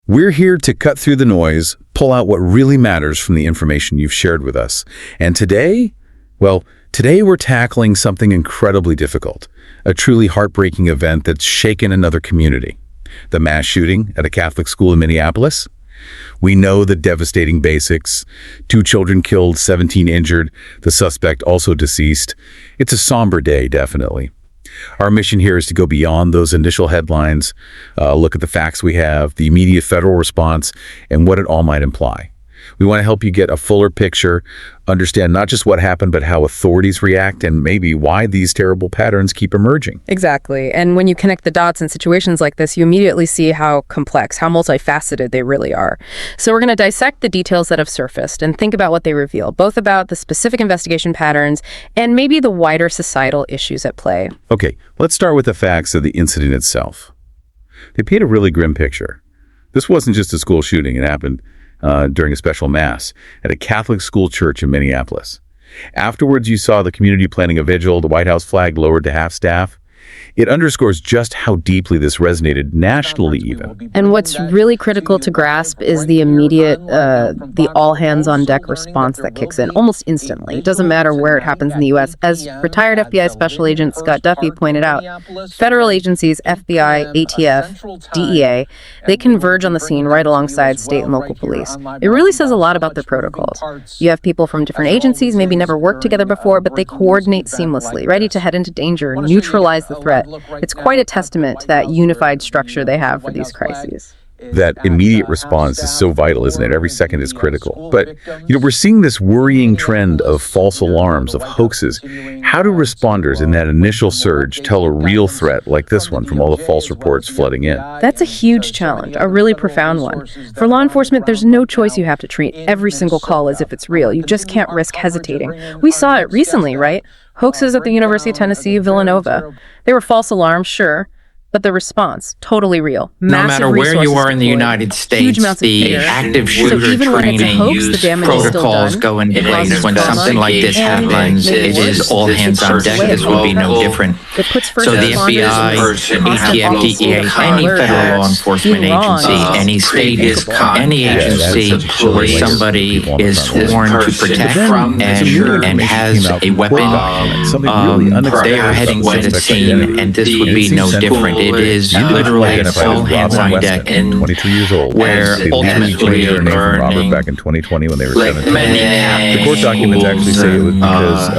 We're here to cut through the noise, pull out what really matters from the information you've shared with us. And today, today we're tackling something incredibly difficult, a truly heartbreaking event that's shaken another community. The mass shooting at a Catholic school in Minneapolis. We know the devastating basics. 2 children killed, 17 injured, the suspect also deceased. It's a somber day, definitely. Our mission here is to go beyond those initial headlines, look at the facts we have, the immediate federal response, and what it all might imply. We want to help you get a fuller picture, understand not just what happened, but how authorities react and maybe why these terrible patterns keep emerging. Exactly. And when you connect the dots in situations like this, you immediately see how complex, how multifaceted they really are. So we're going to dissect the details that have surfaced and think about what they reveal, both about the specific investigation patterns and maybe the wider societal issues at play. Okay, let's start with the facts of the incident itself. They paint a really grim picture. This wasn't just a school shooting. It happened during a special mass at a Catholic school church in Minneapolis. Afterwards, you saw the community planning a vigil, the White House flag lowered to half-staff. It underscores just how deeply this resonated nationally even. And what's really critical to grasp is the immediate, the all-hands-on-deck response that kicks in almost instantly. It doesn't matter where it happens in the U.S. As retired FBI Special Agent Scott Duffy pointed out, federal agencies, FBI, ATF, DEA, they converge on the scene right alongside state and local police. It really says a lot about their protocols. You have people from different agencies, maybe never worked together before, but they coordinate seamlessly, ready to head into danger, neutralize the threat. It's quite a testament to that unified structure they have for these crises. That immediate response is so vital, isn't it? Every second is critical. But, we're seeing this worrying trend of false alarms, of hoaxes. How do responders in that initial surge tell a real threat like this one from all the false reports flooding in? That's a huge challenge, a really profound one. For law enforcement, there's no choice. You have to treat every single call as if it's real. You just can't risk hesitating. We saw it recently, right? Hoaxes at the University of Tennessee, Villanova. They were false alarms, sure, but the response, totally real. No matter where you are in the United States, the active shooter training protocols go into place. When something like this happens, it is all hands on deck. This will be no different. So the FBI, ATF, DEA, any federal law enforcement agency, any state, any agency where somebody is sworn to protect and has a weapon, they are heading to the scene, and this would be no different. It is literally all hands on deck, and 23 years old, where ultimately their name from Robert back in 2020 when they were 17. The court documents actually say it was because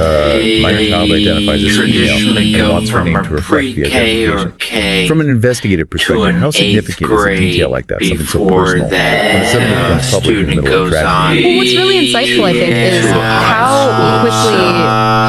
minor child identifies as female and wants her name to reflect the identification. From an investigative perspective, how significant is a detail like that, something so personal, when it suddenly becomes public in the middle of tragedy? Well, what's really insightful, I think, is how quickly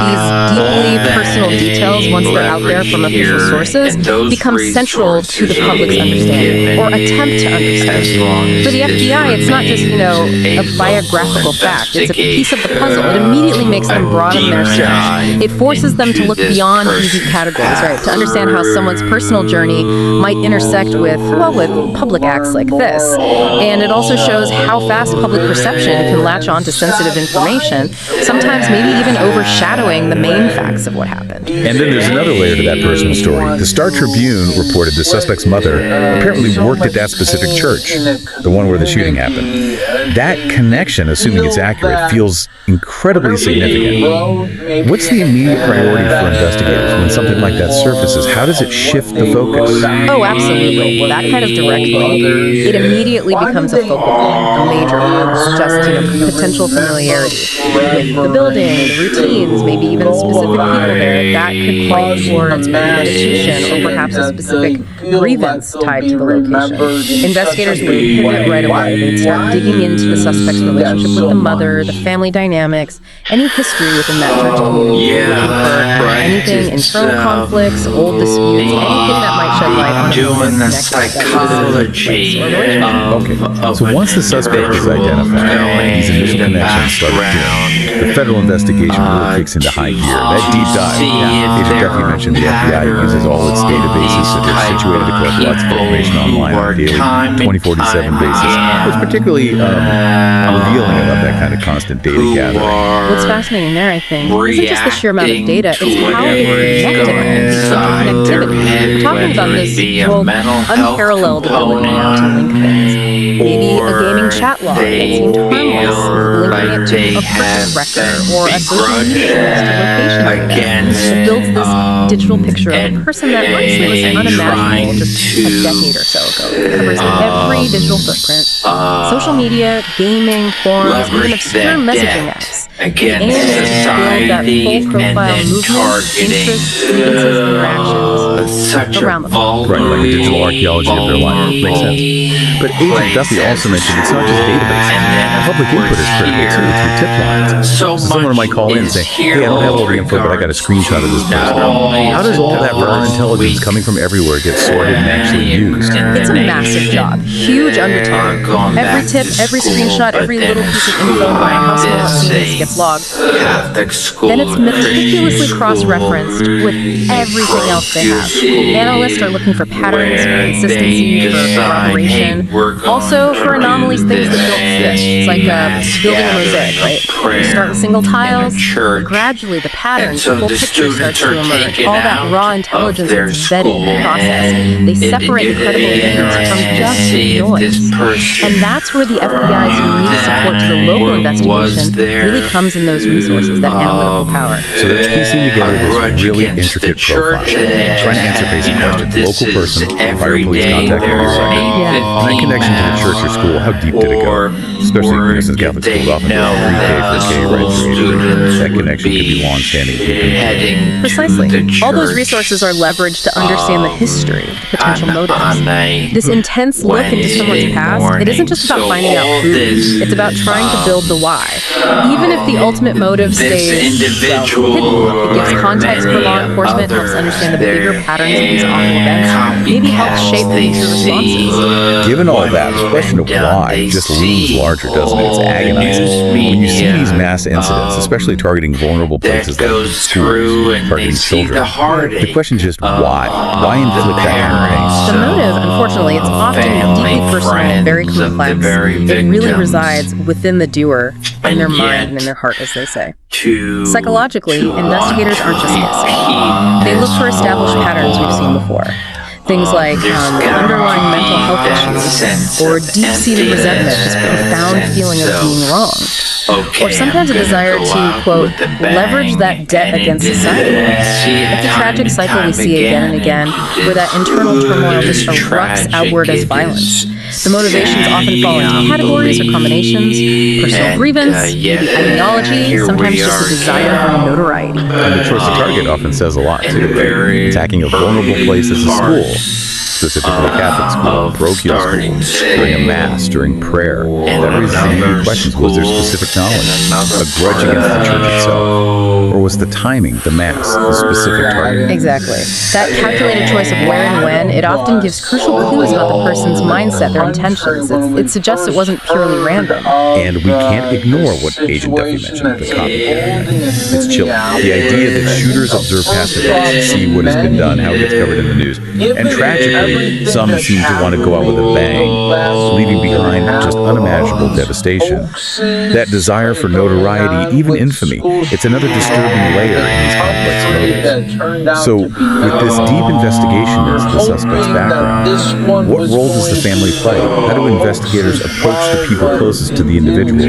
these deeply personal details, once they're out there from official sources, become central to the public's understanding, or attempt to understand. For the FBI, it's not just, a biographical fact. It's a piece of the puzzle. It immediately makes them broaden their search. It forces them to look beyond easy categories, right? To understand how someone's personal journey might intersect with public acts like this. And it also shows how fast public perception can latch on to sensitive information, sometimes maybe even overshadowing the main facts of what happened. And then there's another layer to that personal story. The Star Tribune reported the suspect's mother apparently worked at that specific church, the one where the shooting happened. That connection, assuming it's accurate, feels incredibly significant. What's the immediate priority for investigators when something like that surfaces? How does it shift the focus? Oh, absolutely. That kind of direct link, it immediately becomes a focal point, a major one. It's just, potential familiarity with the building, the routines, maybe even specific people there. That could point towards premeditation or perhaps a specific grievance tied to the location. Investigators would pivot right away. They'd start digging into the suspect's relationship with the mother, the family dynamics, any history within that church community. Anything, internal conflicts, old disputes, anything that might shed light on doing the psychology so once the suspect is identified, these initial connections start to the federal investigation really kicks into high gear. That deep dive. Agent Duffy mentioned the FBI uses all its databases that are situated to collect lots of information online on a daily 2047 basis. It's particularly revealing about that kind of constant data gathering. What's fascinating there, I think, isn't just the sheer amount of data, it's how they connect it, the interconnectivity. We're talking about this unparalleled ability now to link things. Maybe a gaming chat log that seemed harmless, linking it to a purchase record or a social media location it builds this digital picture of a person that honestly was unimaginable just a decade or so ago. It covers every digital footprint, social media, gaming, forums, even obscure messaging apps. The aim is to build that full profile movement, interests, grievances, and interactions around the world. Right, like a digital archaeology of their life. Makes sense. But Agent Duffy also mentioned it's not just databases. Public input is critical too through tip lines. So someone might call in and say, hey, I don't have all the info, but I got a screenshot of this person. How does all that raw intelligence coming from everywhere get sorted and actually used? It's a massive job. Huge undertaking. Every tip, every screenshot, every little piece of info, no matter how small it seems, gets logged. Then it's meticulously cross-referenced with everything else they have. Analysts are looking for patterns, for consistency, for corroboration. Also for anomalies, things that don't fit. It's like building a mosaic, right? You start with single tiles, gradually the patterns, the full picture starts to emerge. All that raw intelligence is embedded in the process. They separate incredible evidence from just noise. And that's where the FBI's unique support to the local investigation really comes in those resources, that analytical power. So they're piecing together this really intricate profile, trying to answer basic questions. Local person, prior police contact every second. And that connection to the church or school, how deep did it go? Especially since Catholic schools often go 3K, 4K, right through age. That connection could be long-standing. Precisely. All those resources are leveraged to understand the history, the potential motives. This intense look into someone's past, it isn't just about finding out who, it's about trying to build the why. Even if the ultimate motive stays hidden, it gives context for law enforcement, helps understand the bigger patterns of these awful events, maybe helps shape future responses. Given all that, the question of why just looms larger, doesn't it? It's agonizing. When you see these mass incidents, especially targeting vulnerable places like schools, targeting children, the question is just why? Why inflict that kind of pain? The motive, unfortunately, it's often deeply personal, very complex. It really resides within the doer, in their mind and in their heart, as they say. Psychologically, investigators aren't just guessing. They look for established patterns we've seen before. Things like underlying mental health issues, or deep-seated resentment, this profound feeling of being wrong. Or sometimes a desire to, quote, leverage that debt against society. It's a tragic cycle we see again and again, where that internal turmoil just erupts outward as violence. The motivations often fall into categories or combinations: personal grievance, maybe ideology, sometimes just a desire for notoriety. And the choice to target often says a lot, too. Attacking a vulnerable place as a school, specifically a Catholic school, a parochial school, during a mass, during prayer. That raises immediate questions. Was there specific knowledge, a grudge against the church itself? Or was the timing, the mass, the specific target? Exactly. That calculated choice of where and when, it often gives crucial clues about the person's mindset, their intentions. It suggests it wasn't purely random. And we can't ignore what Agent Duffy mentioned, the copycat. It's chilling. The idea that shooters observe past events, see what has been done, how it gets covered in the news. And tragically, some seem to want to go out with a bang, leaving behind just unimaginable devastation. That desire for notoriety, even infamy, it's another disturbing layer in these complex motives. So, with this deep investigation as the suspect's background, what role does the family play? How do investigators approach the people closest to the individual to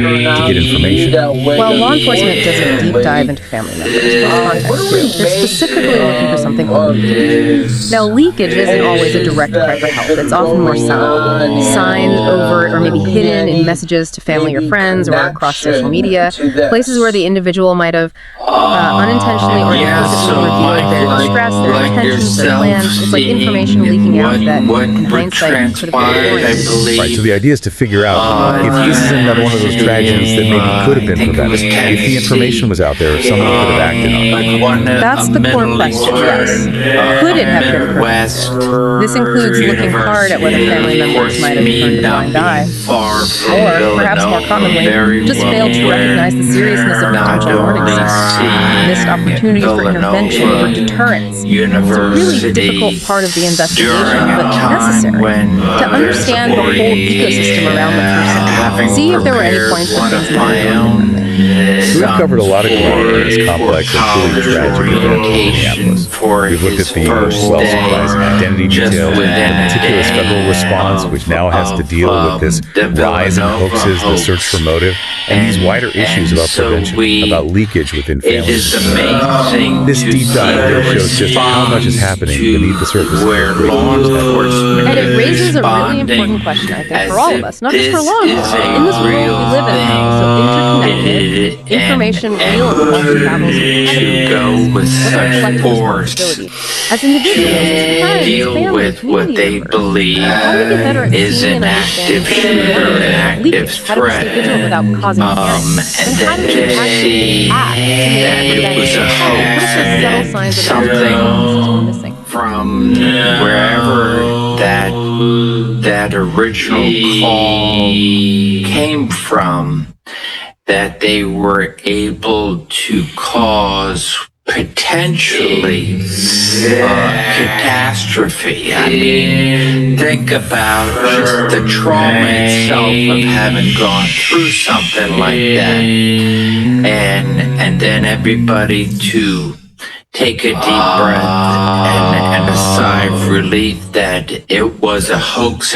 get information? Well, law enforcement doesn't deep dive into family members. Context here. They're specifically looking for something called leakage. Now, leakage isn't always a direct cry for help. It's often more subtle, signed, overt, or maybe hidden in messages to family or friends or across social media, places where the individual might have unintentionally or implicitly revealed their distress, their intentions, their plans. It's like information leaking out that in hindsight could have been avoided. Right, so the idea is to figure out if this is another one of those tragedies that maybe could have been prevented. If the information was out there, if someone could have acted on it. That's the core question, yes. Could it have been prevented? This includes looking hard at whether family members might have turned a blind eye. Or, perhaps more commonly, just failed to recognize the seriousness of potential warning signs. Missed opportunities for intervention or deterrence. It's a really difficult part of the investigation, but necessary to understand the whole ecosystem around the person. See if there were any points where things might have been. So we've covered a lot of ground in this complex and truly tragic event in Minneapolis. We've looked at the well-surprising identity details, the meticulous federal response, which now has to deal with this rise in hoaxes, the search for motive, and these wider issues about prevention, about leakage within families. This deep dive here shows just how much is happening beneath the surface of law enforcement. And it raises a really important question, I think, for all of us, not just for law enforcement. In this world we live in now, so interconnected, information real and often travels with such force. As individuals, as friends, deal family, with what they members, believe how do we get better at is seeing an and active understanding shooter, an active leakage? How do we stay threat, vigilant without causing panic? and how do we then actually see act that it was a what are the subtle hoax, signs of something we're missing? from wherever that original call came from, that they were able to cause potentially catastrophe. I mean, think about just the trauma itself of having gone through something like that, and then everybody to take a deep breath and a sigh of relief that it was a hoax.